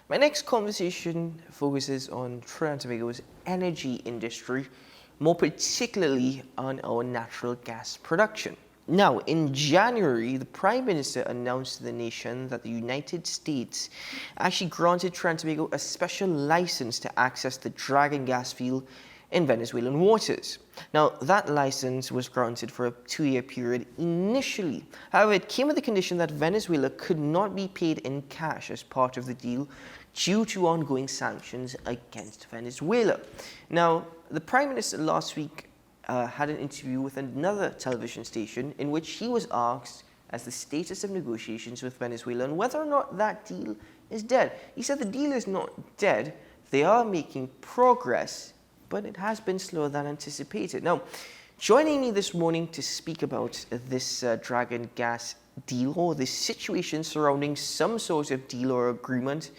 My next conversation focuses on Trinidad and Tobago's energy industry, more particularly on our natural gas production. Now, in January, the Prime Minister announced to the nation that the United States actually granted Trinidad and Tobago a special license to access the Dragon gas field in Venezuelan waters. Now, that license was granted for a 2-year period initially. However, it came with the condition that Venezuela could not be paid in cash as part of the deal due to ongoing sanctions against Venezuela. Now, the Prime Minister last week had an interview with another television station in which he was asked as the status of negotiations with Venezuela and whether or not that deal is dead. He said the deal is not dead. They are making progress, but it has been slower than anticipated. Now, joining me this morning to speak about this Dragon gas deal or the situation surrounding some sort of deal or agreement,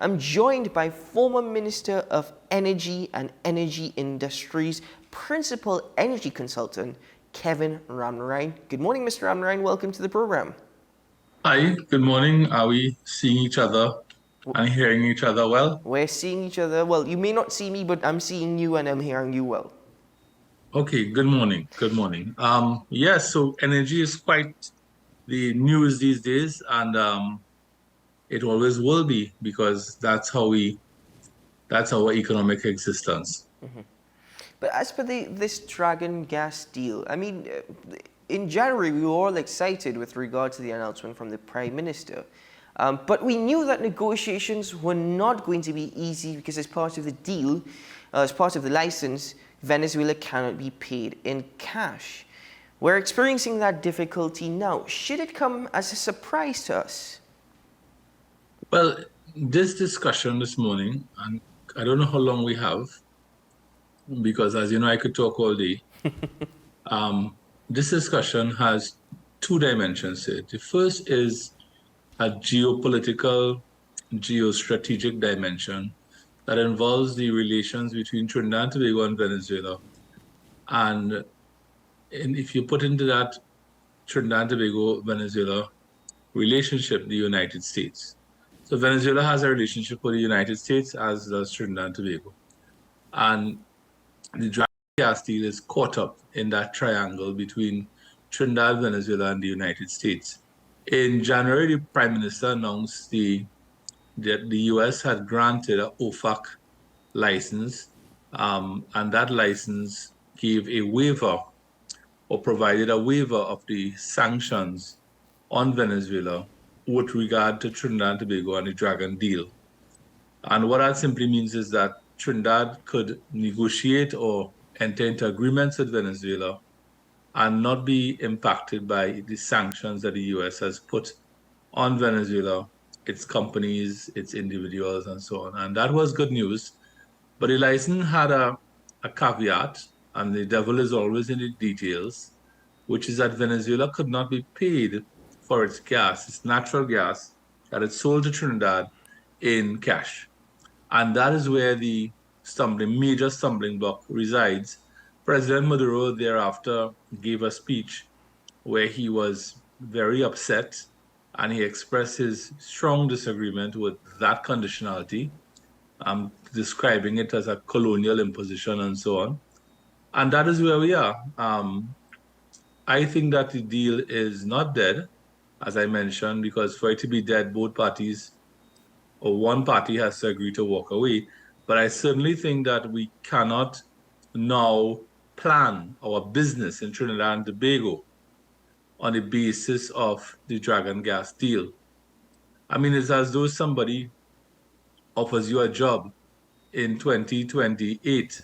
I'm joined by former Minister of Energy and Energy Industries, Principal Energy Consultant, Kevin Ramnarine. Good morning, Mr. Ramnarine. Welcome to the program. Hi, good morning. Are we seeing each other and hearing each other well? We're seeing each other. Well, you may not see me, but I'm seeing you and I'm hearing you well. Okay, good morning. Good morning. Yes, so energy is quite the news these days, and it always will be because that's our economic existence. But as for this Dragon gas deal, I mean, in January we were all excited with regard to the announcement from the Prime Minister. But we knew that negotiations were not going to be easy because as part of the deal, as part of the license, Venezuela cannot be paid in cash. We're experiencing that difficulty now. Should it come as a surprise to us? Well, this discussion this morning, and I don't know how long we have, because as you know, I could talk all day. This discussion has two dimensions to it. The first is a geopolitical, geostrategic dimension that involves the relations between Trinidad and Tobago and Venezuela. And if you put into that Trinidad and Tobago, Venezuela relationship, the United States. So Venezuela has a relationship with the United States, as does Trinidad and Tobago. And the Dragon gas deal is caught up in that triangle between Trinidad, Venezuela, and the United States. In January, the Prime Minister announced that the US had granted an OFAC license, and that license gave a waiver or provided a waiver of the sanctions on Venezuela with regard to Trinidad and Tobago and the Dragon deal. And what that simply means is that Trinidad could negotiate or enter into agreements with Venezuela and not be impacted by the sanctions that the US has put on Venezuela, its companies, its individuals, and so on. And that was good news. But the license had a caveat, and the devil is always in the details, which is that Venezuela could not be paid for its gas, its natural gas, that it sold to Trinidad in cash. And that is where the major stumbling block resides. President Maduro thereafter gave a speech where he was very upset and he expressed his strong disagreement with that conditionality, describing it as a colonial imposition and so on. And that is where we are. I think that the deal is not dead, as I mentioned, because for it to be dead, both parties or one party has to agree to walk away. But I certainly think that we cannot now plan our business in Trinidad and Tobago on the basis of the Dragon gas deal. I mean, it's as though somebody offers you a job in 2028,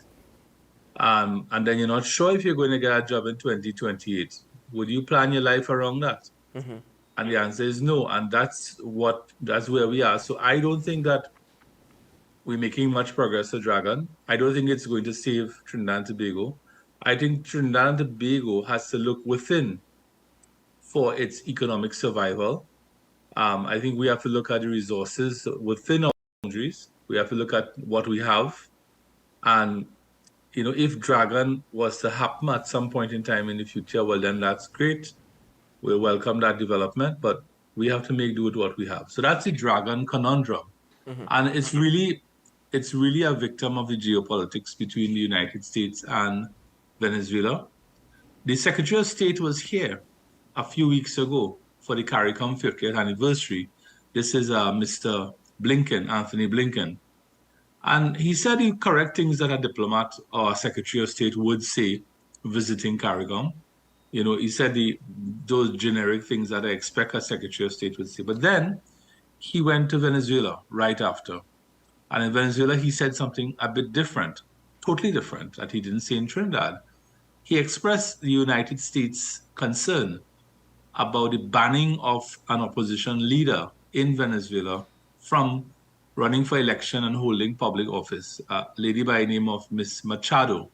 and then you're not sure if you're going to get a job in 2028. Would you plan your life around that? Mm-hmm. And the answer is no, and that's where we are. So I don't think that we're making much progress with Dragon. I don't think it's going to save Trinidad and Tobago. I think Trinidad and Tobago has to look within for its economic survival. I think we have to look at the resources within our boundaries. We have to look at what we have. And, if Dragon was to happen at some point in time in the future, well, then that's great. We'll welcome that development, but we have to make do with what we have. So that's the Dragon conundrum. And it's really a victim of the geopolitics between the United States and Venezuela. The Secretary of State was here a few weeks ago for the CARICOM 50th anniversary. This is Mr. Blinken, Anthony Blinken. And he said the correct things that a diplomat or a Secretary of State would say visiting CARICOM. You know, he said those generic things that I expect a Secretary of State would say. But then he went to Venezuela right after. And in Venezuela, he said something a bit different, totally different, that he didn't say in Trinidad. He expressed the United States' concern about the banning of an opposition leader in Venezuela from running for election and holding public office, a lady by the name of Miss Machado.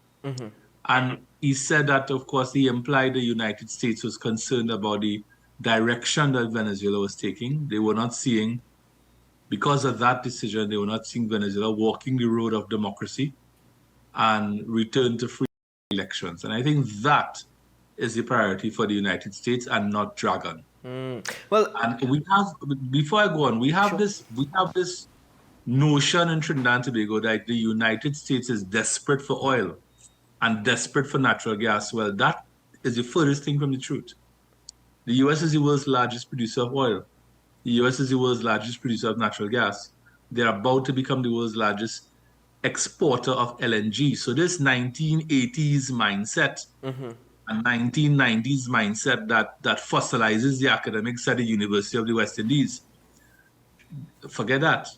And he said that, of course, he implied the United States was concerned about the direction that Venezuela was taking. They were not seeing, because of that decision, they were not seeing Venezuela walking the road of democracy and return to free elections. And I think that is the priority for the United States and not Dragon. Well, And we have, before I go on, we have this notion in Trinidad and Tobago that the United States is desperate for oil and desperate for natural gas. Well, that is the furthest thing from the truth. The US is the world's largest producer of oil. The US is the world's largest producer of natural gas. They're about to become the world's largest exporter of LNG. So this 1980s mindset and 1990s mindset that fossilizes the academics at the University of the West Indies, forget that.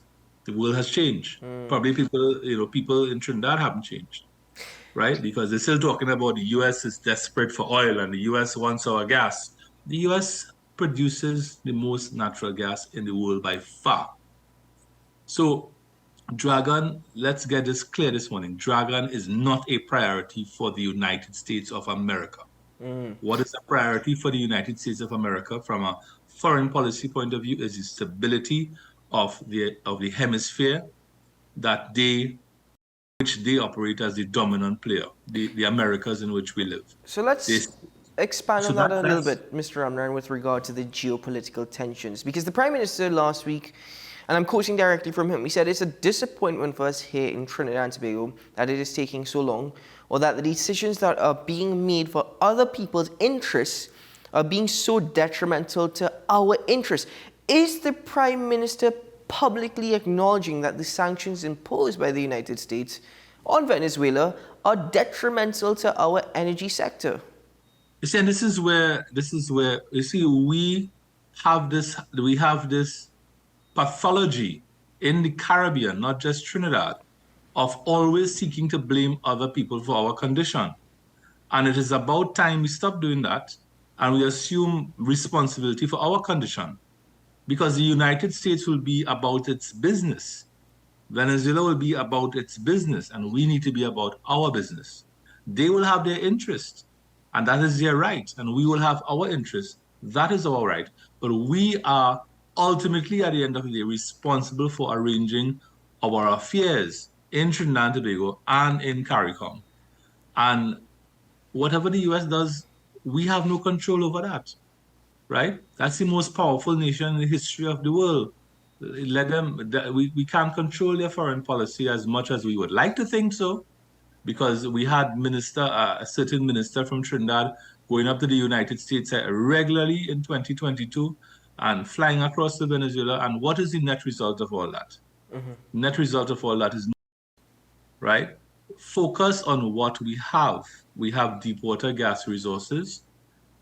The world has changed. Probably people in Trinidad haven't changed, right? Because they're still talking about the US is desperate for oil and the US wants our gas. The US produces the most natural gas in the world by far. So Dragon, let's get this clear this morning. Dragon is not a priority for the United States of America. What is a priority for the United States of America from a foreign policy point of view is the stability of the hemisphere which they operate as the dominant player, the Americas in which we live. So let's expand on that a little bit, Mr. Amran, with regard to the geopolitical tensions. Because the Prime Minister last week, and I'm quoting directly from him, he said, "It's a disappointment for us here in Trinidad and Tobago that it is taking so long, or that the decisions that are being made for other people's interests are being so detrimental to our interests." Is the Prime Minister publicly acknowledging that the sanctions imposed by the United States on Venezuela are detrimental to our energy sector? You see, and this is where you see we have this pathology in the Caribbean, not just Trinidad, of always seeking to blame other people for our condition. And it is about time we stop doing that and we assume responsibility for our condition. Because the United States will be about its business. Venezuela will be about its business, and we need to be about our business. They will have their interest, and that is their right, and we will have our interest. That is our right. But we are ultimately, at the end of the day, responsible for arranging our affairs in Trinidad and Tobago and in CARICOM. And whatever the US does, we have no control over that. Right? That's the most powerful nation in the history of the world. We can't control their foreign policy as much as we would like to think so, because we had a certain minister from Trinidad going up to the United States regularly in 2022 and flying across to Venezuela. And what is the net result of all that? Net result of all that is, right? Focus on what we have. We have deep water gas resources.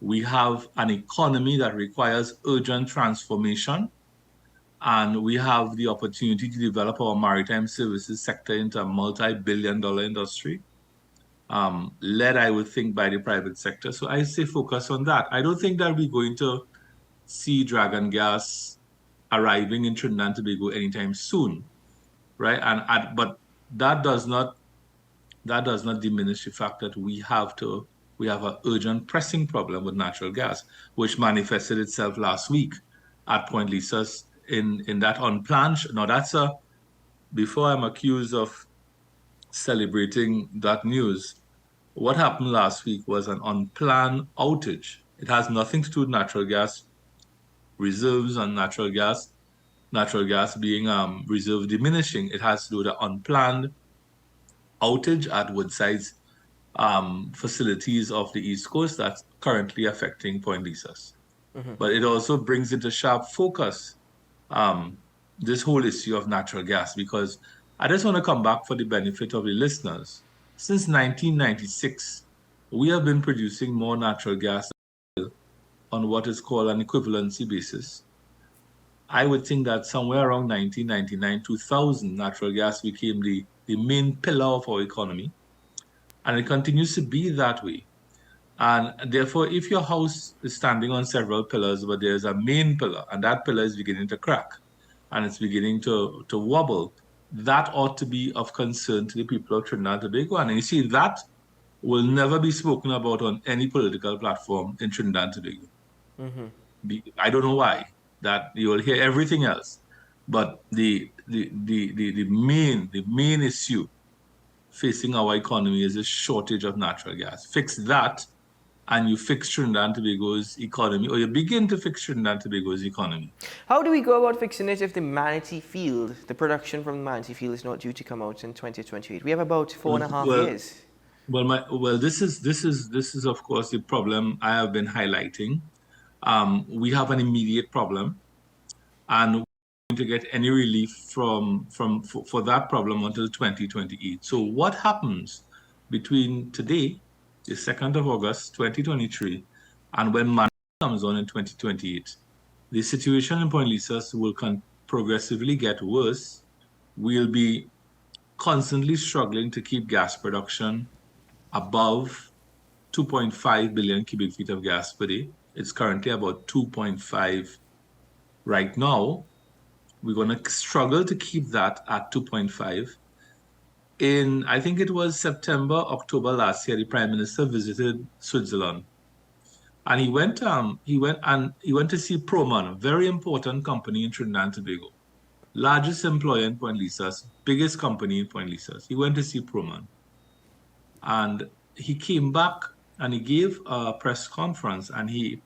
We have an economy that requires urgent transformation, and we have the opportunity to develop our maritime services sector into a multi-billion-dollar industry, led, I would think, by the private sector. So I say focus on that. I don't think that we're going to see Dragon gas arriving in Trinidad and Tobago anytime soon, right? But that does not diminish the fact that we have an urgent pressing problem with natural gas, which manifested itself last week at Point Lisas in that unplanned. Now before I'm accused of celebrating that news, what happened last week was an unplanned outage. It has nothing to do with natural gas reserves and natural gas. natural gas being reserve diminishing. It has to do with the unplanned outage at Woodside's facilities off the East Coast that's currently affecting Point Lisas. But it also brings into sharp focus um, this whole issue of natural gas, because I just want to come back for the benefit of the listeners. Since 1996, we have been producing more natural gas on what is called an equivalency basis. I would think that somewhere around 1999, 2000, natural gas became the main pillar of our economy, and it continues to be that way. And therefore, if your house is standing on several pillars, but there's a main pillar, and that pillar is beginning to crack and it's beginning to wobble, that ought to be of concern to the people of Trinidad and Tobago. And you see, that will never be spoken about on any political platform in Trinidad and Tobago. I don't know why. That you will hear everything else, but the main issue facing our economy is a shortage of natural gas. Fix that, and you fix Trinidad and Tobago's economy, or you begin to fix Trinidad and Tobago's economy. How do we go about fixing it if the Manatee field, the production from the Manatee field, is not due to come out in 2028? We have about 4.5 years. Well, this is of course the problem I have been highlighting. We have an immediate problem, and we're going to get any relief for that problem until 2028. So what happens between today, the 2nd of August, 2023, and when Manatee comes on in 2028? The situation in Point Lisas will progressively get worse. We'll be constantly struggling to keep gas production above 2.5 billion cubic feet of gas per day. It's currently about 2.5 right now. We're going to struggle to keep that at 2.5. I think it was September, October last year, the Prime Minister visited Switzerland. And he went to see Proman, a very important company in Trinidad and Tobago, largest employer in Point Lisas, biggest company in Point Lisas. He went to see Proman. And he came back and he gave a press conference, and he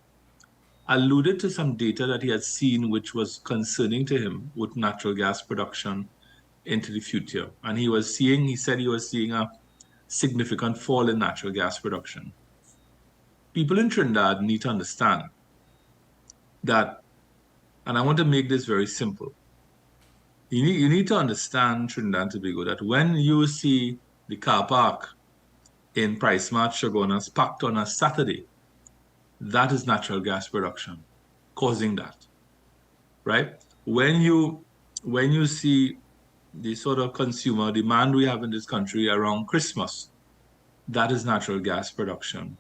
alluded to some data that he had seen which was concerning to him with natural gas production into the future. And he said he was seeing a significant fall in natural gas production. People in Trinidad need to understand that, and I want to make this very simple. You need to understand, Trinidad and Tobago, that when you see the car park in Price Mart Chagonas packed on a Saturday, that is natural gas production causing that, right? When you see the sort of consumer demand we have in this country around Christmas, that is natural gas production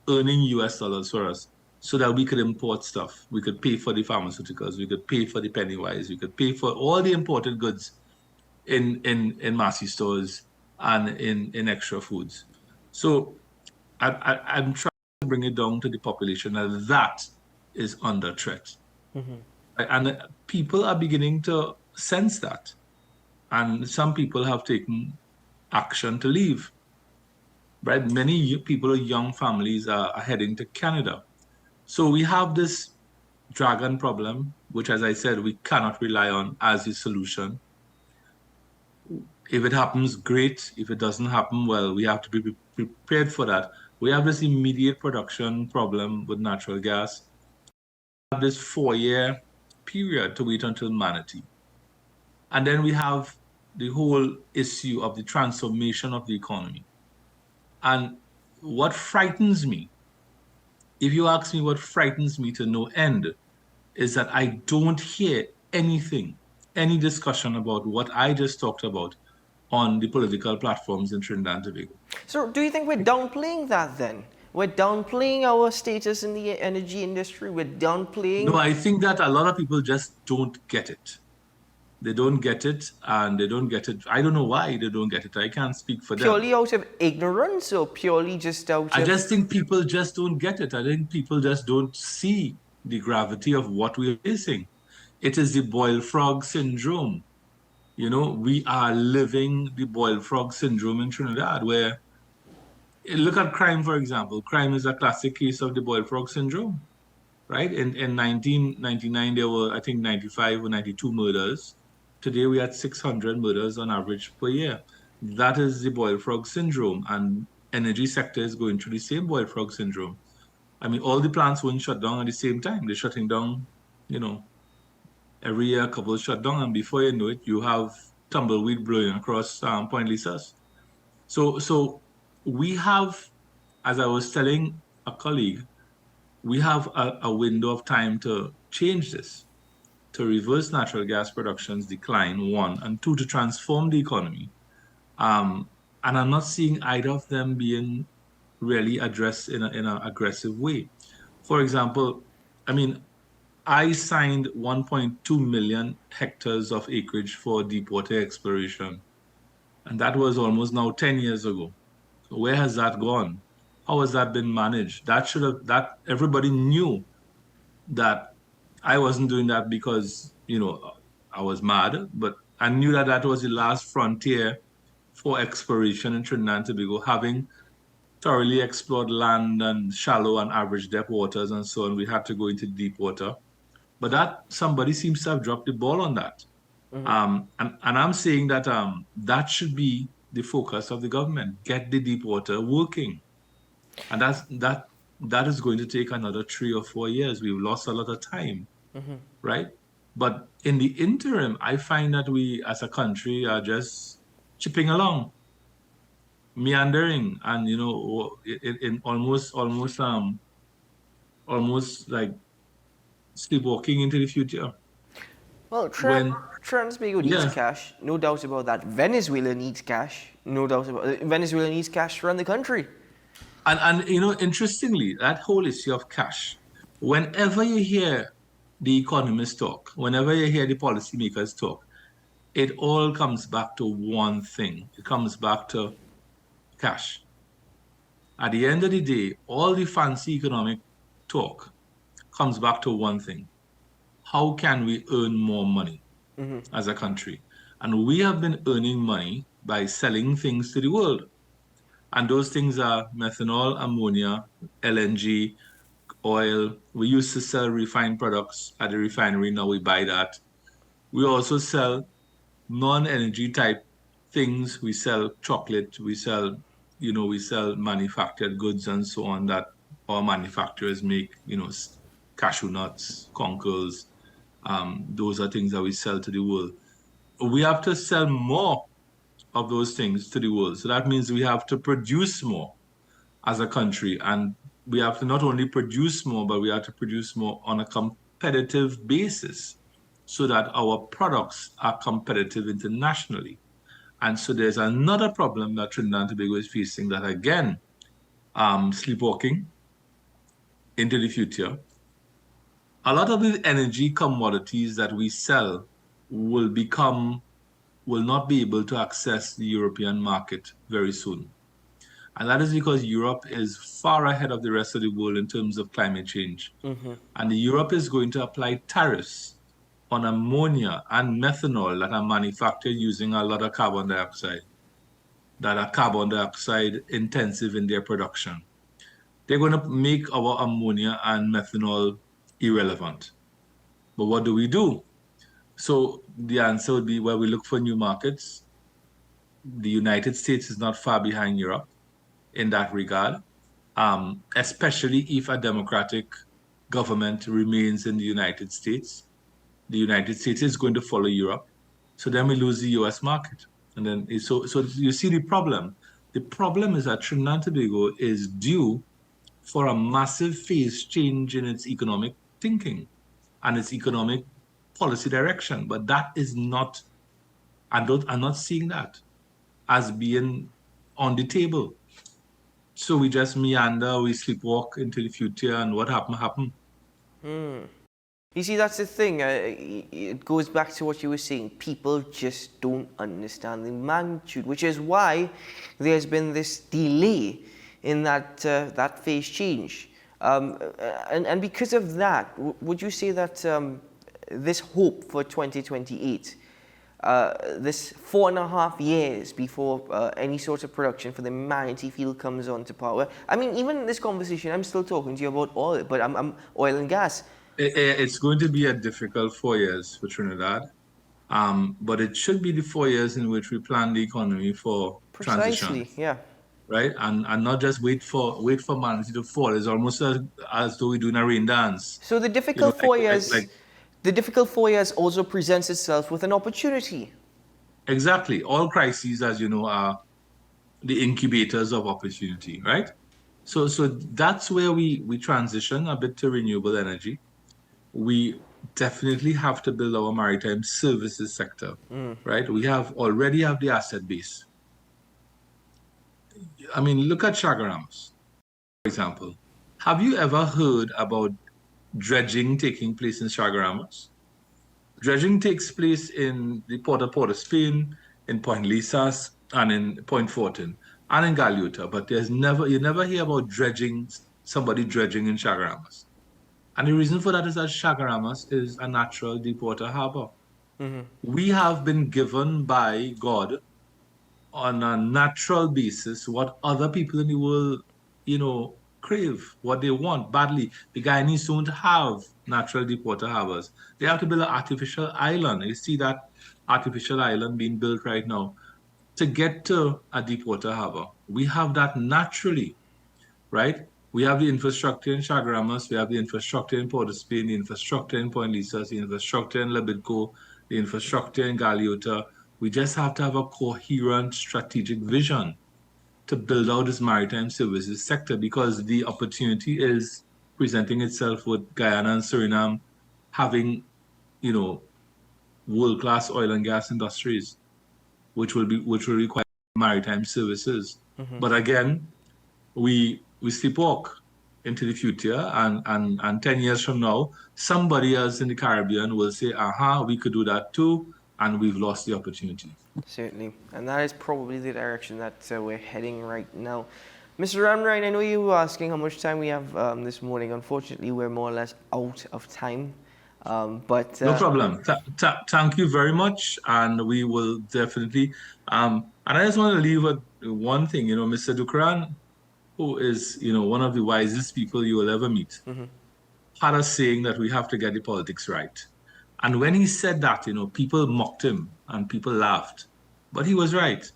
earning US dollars for us so that we could import stuff. We could pay for the pharmaceuticals, we could pay for the Pennywise, we could pay for all the imported goods in Massey stores and in extra foods. So I'm trying to bring it down to the population that is under threat. And people are beginning to sense that. And some people have taken action to leave. Right? Many people, young families, are heading to Canada. So we have this dragon problem, which, as I said, we cannot rely on as a solution. If it happens, great. If it doesn't happen, well, we have to be prepared for that. We have this immediate production problem with natural gas. We have this 4-year period to wait until Manatee. And then we have the whole issue of the transformation of the economy. And what frightens me, if you ask me what frightens me to no end, is that I don't hear anything, any discussion about what I just talked about on the political platforms in Trinidad and Tobago. So do you think we're downplaying that then? We're downplaying our status in the energy industry? We're downplaying... No, I think that a lot of people just don't get it. They don't get it, and they don't get it. I don't know why they don't get it. I can't speak for them. Purely out of ignorance, or purely just out of... I just think people just don't get it. I think people just don't see the gravity of what we're facing. It is the boiled frog syndrome. You know, we are living the boiled frog syndrome in Trinidad, where, look at crime, for example. Crime is a classic case of the boiled frog syndrome. right? In 1999, there were, I think, 95 or 92 murders. Today, we had 600 murders on average per year. That is the boil frog syndrome, and energy sector is going through the same boil frog syndrome. I mean, all the plants weren't shut down at the same time. They're shutting down, you know, every year a couple shut down, and before you know it, you have tumbleweed blowing across Point Lisas. So we have, as I was telling a colleague, we have a window of time to change this, to reverse natural gas production's decline, one, and two, to transform the economy. And I'm not seeing either of them being really addressed in an aggressive way. For example, I mean, I signed 1.2 million hectares of acreage for deepwater exploration, and that was almost now 10 years ago. So where has that gone? How has that been managed? That everybody knew that I wasn't doing that because, I was mad, but I knew that that was the last frontier for exploration in Trinidad and Tobago, having thoroughly explored land and shallow and average depth waters and so on. We had to go into deep water. But that somebody seems to have dropped the ball on that. And I'm saying that that should be the focus of the government. Get the deep water working. And that is going to take another 3 or 4 years. We've lost a lot of time, right? But in the interim, I find that we as a country are just chipping along, meandering, and in almost like sleepwalking into the future. Well, When Transmigo needs yeah, cash, no doubt about that. Venezuela needs cash, no doubt about it. Venezuela needs cash to run the country. and interestingly, that whole issue of cash, whenever you hear the economists talk, whenever you hear the policymakers talk, it all comes back to one thing. It comes back to cash. At the end of the day, all the fancy economic talk comes back to one thing. How can we earn more money as a country? And we have been earning money by selling things to the world. And those things are methanol, ammonia, LNG, oil. We used to sell refined products at the refinery. Now we buy that. We also sell non-energy type things. We sell chocolate. We sell manufactured goods and so on that our manufacturers make. Cashew nuts, conkers. Those are things that we sell to the world. We have to sell more of those things to the world. So that means we have to produce more as a country. And we have to not only produce more, but we have to produce more on a competitive basis so that our products are competitive internationally. And so there's another problem that Trinidad and Tobago is facing, that again, sleepwalking into the future. A lot of the energy commodities that we sell will not be able to access the European market very soon. And that is because Europe is far ahead of the rest of the world in terms of climate change. And Europe is going to apply tariffs on ammonia and methanol that are manufactured using a lot of carbon dioxide, that are carbon dioxide intensive in their production. They're going to make our ammonia and methanol irrelevant. But what do we do? So the answer would be, well, we look for new markets. The United States is not far behind Europe in that regard, especially if a democratic government remains in the United States. The United States is going to follow Europe. So then we lose the US market. And then, so you see the problem. The problem is that Trinidad and Tobago is due for a massive phase change in its economic thinking and its economic policy direction. But that is not, I'm not seeing that as being on the table. So we just meander, we sleepwalk into the future, and what happened. You see, that's the thing. It goes back to what you were saying. People just don't understand the magnitude, which is why there's been this delay in that phase change. And because of that, would you say that this hope for 2028 this 4.5 years before any sort of production for the Manatee field comes on to power. I mean, even in this conversation, I'm still talking to you about oil, but I'm oil and gas. It's going to be a difficult 4 years for Trinidad, but it should be the 4 years in which we plan the economy for transition, Precisely, yeah. right? And not just wait for Manatee to fall. It's almost as though we're doing a rain dance. So the You know, difficult 4 years, like the difficult 4 years also presents itself with an opportunity. exactly. All crises, as you know, are the incubators of opportunity, right? So that's where we transition a bit to renewable energy. We definitely have to build our maritime services sector, right? We already have the asset base. I mean, look at Chaguaramas, for example. Have you ever heard about dredging taking place in Chaguaramas? Dredging takes place in the Port of Spain, in Point Lisas, and in Point Fortin, and in Galuta, but you never hear about somebody dredging in Chaguaramas. And the reason for that is that Chaguaramas is a natural deepwater harbor. We have been given by God on a natural basis what other people in the world, crave, what they want badly. The Guyanese don't have natural deepwater harbors. They have to build an artificial island. You see that artificial island being built right now to get to a deepwater harbor. We have that naturally, right? We have the infrastructure in Chaguaramas, we have the infrastructure in Port of Spain, the infrastructure in Point Lisas, the infrastructure in Lebedco, the infrastructure in Galeota. We just have to have a coherent strategic vision to build out this maritime services sector because the opportunity is presenting itself with Guyana and Suriname having, world-class oil and gas industries, which will require maritime services. But again, we sleepwalk into the future, and 10 years from now, somebody else in the Caribbean will say, aha, we could do that too, and we've lost the opportunity. Certainly, and that is probably the direction that we're heading right now. Mr. Ramrine, I know you were asking how much time we have this morning. Unfortunately, we're more or less out of time. But No problem. Thank you very much, and we will definitely. And I just want to leave with one thing. Mr. Dukran, who is one of the wisest people you will ever meet, had a saying that we have to get the politics right. And when he said that, people mocked him and people laughed, but he was right.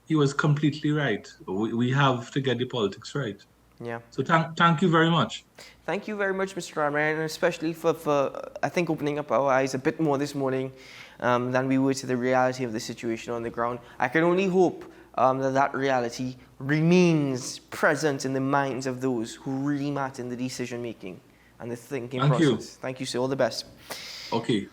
He was completely right. We have to get the politics right. yeah. So thank you very much. Thank you very much, Mr. Ramrine, and especially for I think opening up our eyes a bit more this morning than we were to the reality of the situation on the ground. I can only hope that reality remains present in the minds of those who really matter in the decision making and the thinking process. Thank you. Thank you, sir. All the best. Okay.